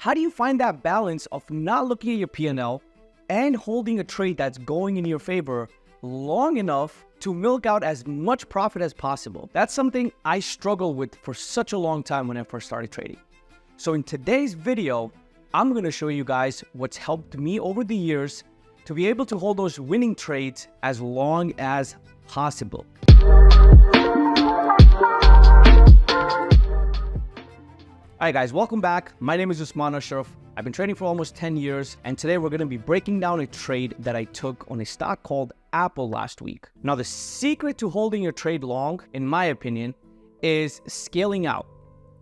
How do you find that balance of not looking at your P&L and holding a trade that's going in your favor long enough to milk out as much profit as possible? That's something I struggled with for such a long time when I first started trading. So in today's video, I'm going to show you guys what's helped me over the years to be able to hold those winning trades as long as possible. All right, guys, welcome back. My name is usmanashraff. I've been trading for almost 10 years, and today we're going to be breaking down a trade that I took on a stock called Apple last week. Now, the secret to holding your trade long, in my opinion, is scaling out,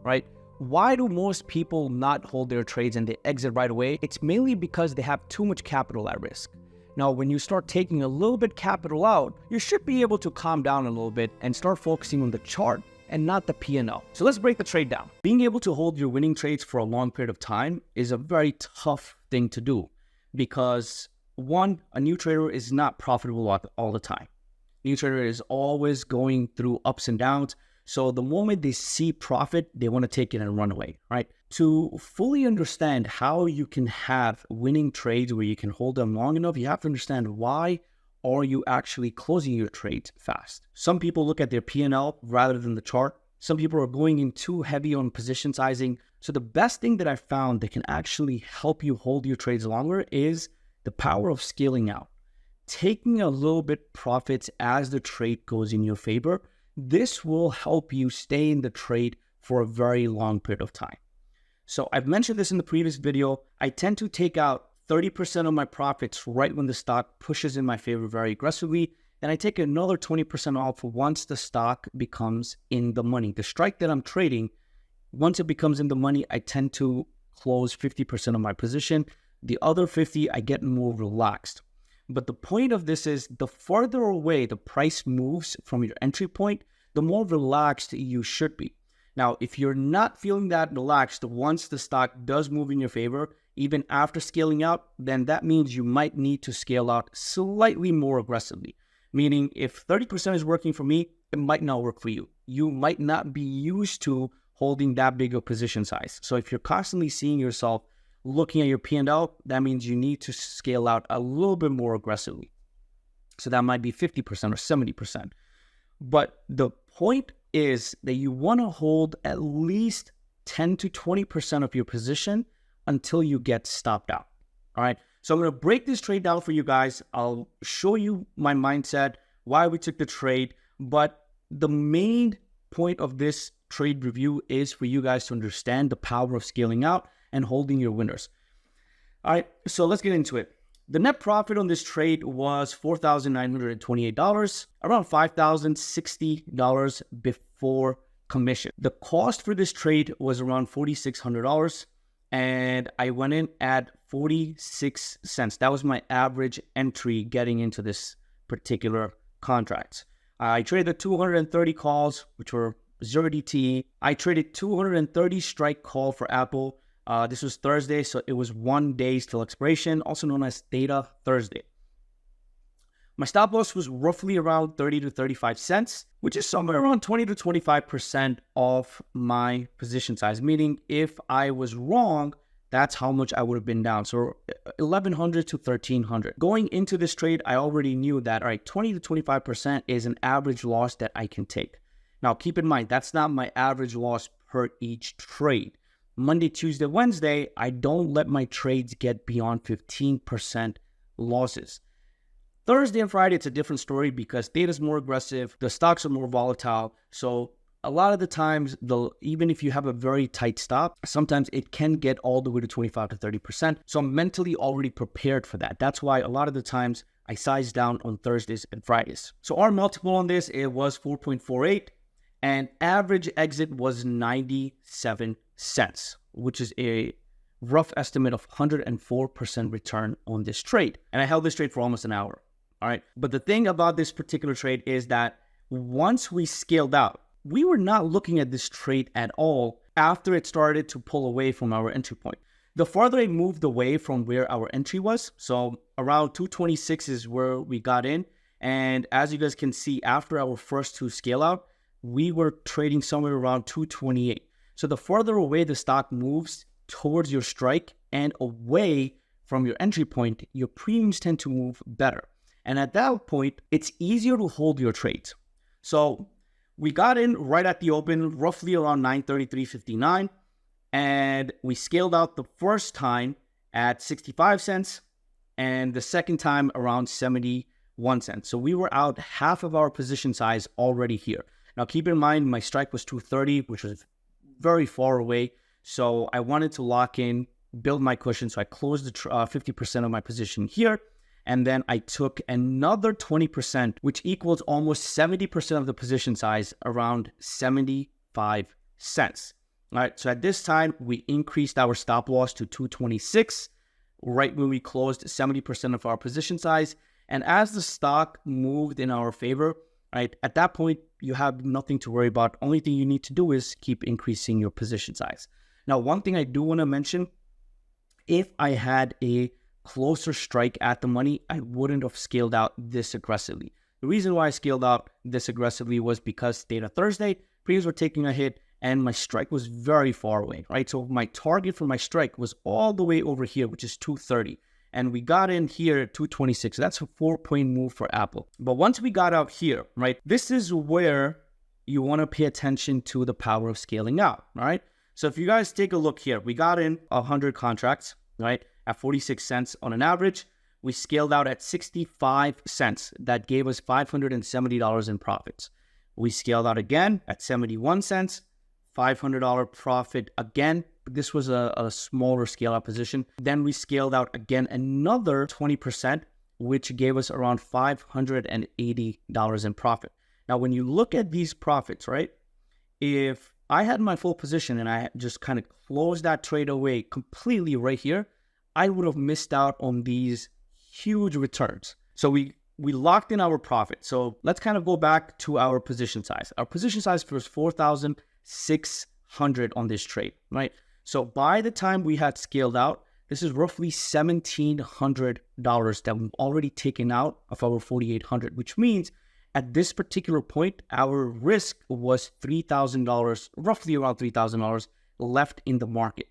right? Why do most people not hold their trades and they exit right away? It's mainly because they have too much capital at risk. Now, when you start taking a little bit capital out, you should be able to calm down a little bit and start focusing on the chart and not the P&L. So let's break the trade down. Being able to hold your winning trades for a long period of time is a very tough thing to do because, one, a new trader is not profitable all the time. New trader is always going through ups and downs. So the moment they see profit, they want to take it and run away, right? To fully understand how you can have winning trades where you can hold them long enough, you have to understand why are you actually closing your trades fast. Some people look at their P&L rather than the chart. Some people are going in too heavy on position sizing. So the best thing that I found that can actually help you hold your trades longer is the power of scaling out. Taking a little bit profits as the trade goes in your favor. This will help you stay in the trade for a very long period of time. So I've mentioned this in the previous video. I tend to take out 30% of my profits right when the stock pushes in my favor very aggressively. And I take another 20% off once the stock becomes in the money. The strike that I'm trading, once it becomes in the money, I tend to close 50% of my position. The other 50, I get more relaxed. But the point of this is the farther away the price moves from your entry point, the more relaxed you should be. Now, if you're not feeling that relaxed once the stock does move in your favor, even after scaling out, then that means you might need to scale out slightly more aggressively. Meaning if 30% is working for me, it might not work for you. You might not be used to holding that big of position size. So if you're constantly seeing yourself looking at your P&L, that means you need to scale out a little bit more aggressively. So that might be 50% or 70%. But the point is that you want to hold at least 10 to 20% of your position until you get stopped out. All right. So I'm going to break this trade down for you guys. I'll show you my mindset, why we took the trade. But the main point of this trade review is for you guys to understand the power of scaling out and holding your winners. All right. So let's get into it. The net profit on this trade was $4,928, around $5,060 before commission. The cost for this trade was around $4,600, and I went in at 46 cents. That was my average entry getting into this particular contract. I traded 230 calls, which were 0 DTE. I traded 230 strike call for Apple. This was Thursday, so it was 1 day till expiration, also known as Data Thursday. My stop loss was roughly around 30 to 35 cents, which is somewhere around 20 to 25% of my position size, meaning if I was wrong, that's how much I would have been down. So 1,100 to 1,300. Going into this trade, I already knew that, all right, 20 to 25% is an average loss that I can take. Now, keep in mind, that's not my average loss per each trade. Monday, Tuesday, Wednesday, I don't let my trades get beyond 15% losses. Thursday and Friday, it's a different story because data is more aggressive, the stocks are more volatile. So a lot of the times, even if you have a very tight stop, sometimes it can get all the way to 25 to 30%. So I'm mentally already prepared for that. That's why a lot of the times I size down on Thursdays and Fridays. So our multiple on this, it was 4.48, and average exit was 97 cents, which is a rough estimate of 104% return on this trade. And I held this trade for almost an hour. All right. But the thing about this particular trade is that once we scaled out, we were not looking at this trade at all after it started to pull away from our entry point. The farther it moved away from where our entry was, so around 226 is where we got in. And as you guys can see, after our first two scale out, we were trading somewhere around 228. So the farther away the stock moves towards your strike and away from your entry point, your premiums tend to move better. And at that point, it's easier to hold your trades. So we got in right at the open, roughly around 933.59, and we scaled out the first time at 65 cents and the second time around 71 cents. So we were out half of our position size already here. Now keep in mind, my strike was 230, which was very far away. So I wanted to lock in, build my cushion. So I closed the 50% of my position here. And then I took another 20%, which equals almost 70% of the position size, around 75 cents. All right, so at this time, we increased our stop loss to 226, right when we closed 70% of our position size. And as the stock moved in our favor, right, at that point, you have nothing to worry about. Only thing you need to do is keep increasing your position size. Now, one thing I do want to mention, if I had a closer strike at the money, I wouldn't have scaled out this aggressively. The reason why I scaled out this aggressively was because data Thursday, premiums were taking a hit and my strike was very far away, right? So my target for my strike was all the way over here, which is 230. And we got in here at 226. That's a 4-point move for Apple. But once we got out here, right, this is where you want to pay attention to the power of scaling out, all right? So if you guys take a look here, we got in 100 contracts, right, at 46 cents on an average. We scaled out at 65 cents. That gave us $570 in profits. We scaled out again at 71 cents, $500 profit again. This was a smaller scale out position. Then we scaled out again another 20%, which gave us around $580 in profit. Now, when you look at these profits, right, if I had my full position and I just kind of closed that trade away completely right here, I would have missed out on these huge returns. So we locked in our profit. So let's kind of go back to our position size. Our position size was 4,600 on this trade, right? So by the time we had scaled out, this is roughly $1,700 that we've already taken out of our 4,800, which means at this particular point, our risk was $3,000, roughly around $3,000 left in the market.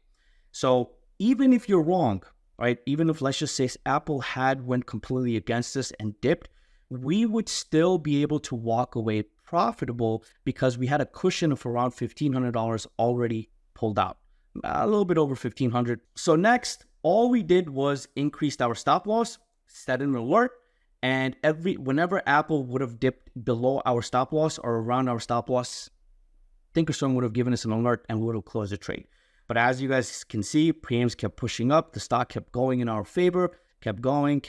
So even if you're wrong, right, even if, let's just say, Apple had went completely against us and dipped, we would still be able to walk away profitable because we had a cushion of around $1,500 already pulled out, a little bit over $1,500. So next, all we did was increased our stop loss, set an alert, and whenever Apple would have dipped below our stop loss or around our stop loss, Thinkorswim would have given us an alert and we would have closed the trade. But as you guys can see, premiums kept pushing up. The stock kept going in our favor, kept going.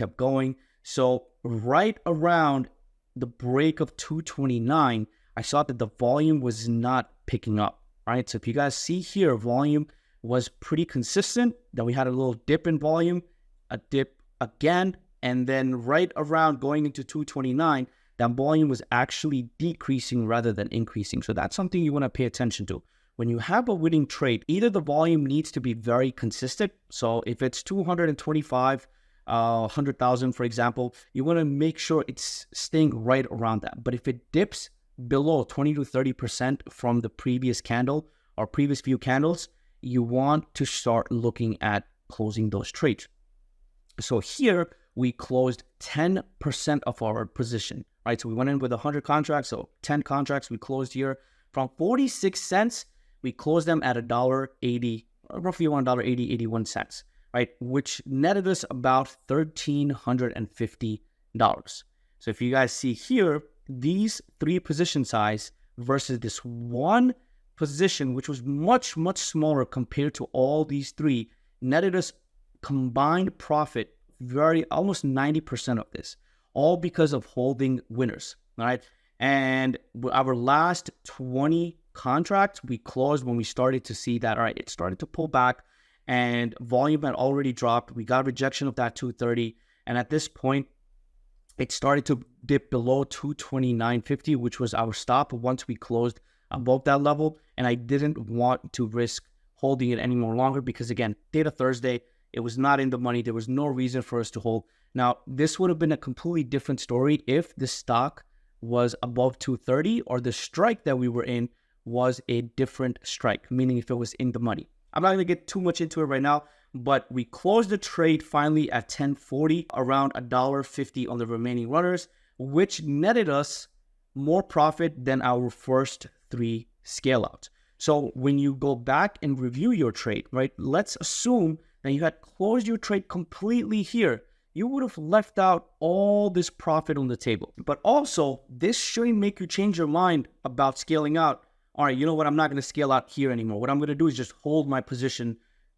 So right around the break of 229, I saw that the volume was not picking up, right? So if you guys see here, volume was pretty consistent. Then we had a little dip in volume, a dip again, and then right around going into 229, that volume was actually decreasing rather than increasing. So that's something you want to pay attention to. When you have a winning trade, either the volume needs to be very consistent. So if it's 225, 100,000, for example, you want to make sure it's staying right around that. But if it dips below 20 to 30% from the previous candle or previous few candles, you want to start looking at closing those trades. So here we closed 10% of our position, right? So we went in with 100 contracts, so 10 contracts we closed here. From 46 cents, we closed them at $1.80, roughly around $1.80, 81 cents, right? Which netted us about $1,350. So if you guys see here, these three position size versus this one position, which was much, much smaller compared to all these three, netted us combined profit almost 90% of this, all because of holding winners, all right? And our last 20 contracts we closed when we started to see that, all right, it started to pull back and volume had already dropped. We got rejection of that 230. And at this point, it started to dip below 229.50, which was our stop once we closed above that level. And I didn't want to risk holding it any more longer because, again, data Thursday, it was not in the money. There was no reason for us to hold. Now, this would have been a completely different story if the stock was above 230 or the strike that we were in was a different strike, meaning if it was in the money. I'm not going to get too much into it right now, but we closed the trade finally at 10.40, around $1.50 on the remaining runners, which netted us more profit than our first 3 scale outs. So when you go back and review your trade, right, let's assume that you had closed your trade completely here. You would have left out all this profit on the table. But also, this shouldn't make you change your mind about scaling out. All right, you know what? I'm not going to scale out here anymore. What I'm going to do is just hold my position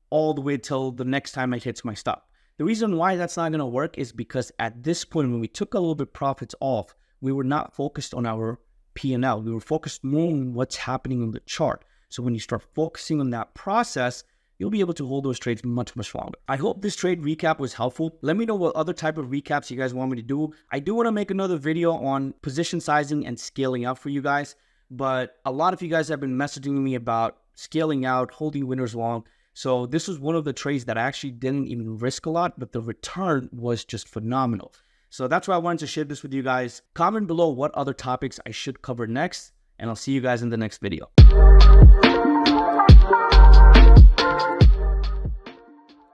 all the way till the next time I hit my stop. The reason why that's not going to work is because at this point, when we took a little bit profits off, we were not focused on our P&L. We were focused more on what's happening on the chart. So when you start focusing on that process, you'll be able to hold those trades much longer. I hope this trade recap was helpful. Let me know what other type of recaps you guys want me to do. I do want to make another video on position sizing and scaling out for you guys, but a lot of you guys have been messaging me about scaling out, holding winners long. So this was one of the trades that I actually didn't even risk a lot, but the return was just phenomenal. So that's why I wanted to share this with you guys. Comment below what other topics I should cover next, and I'll see you guys in the next video.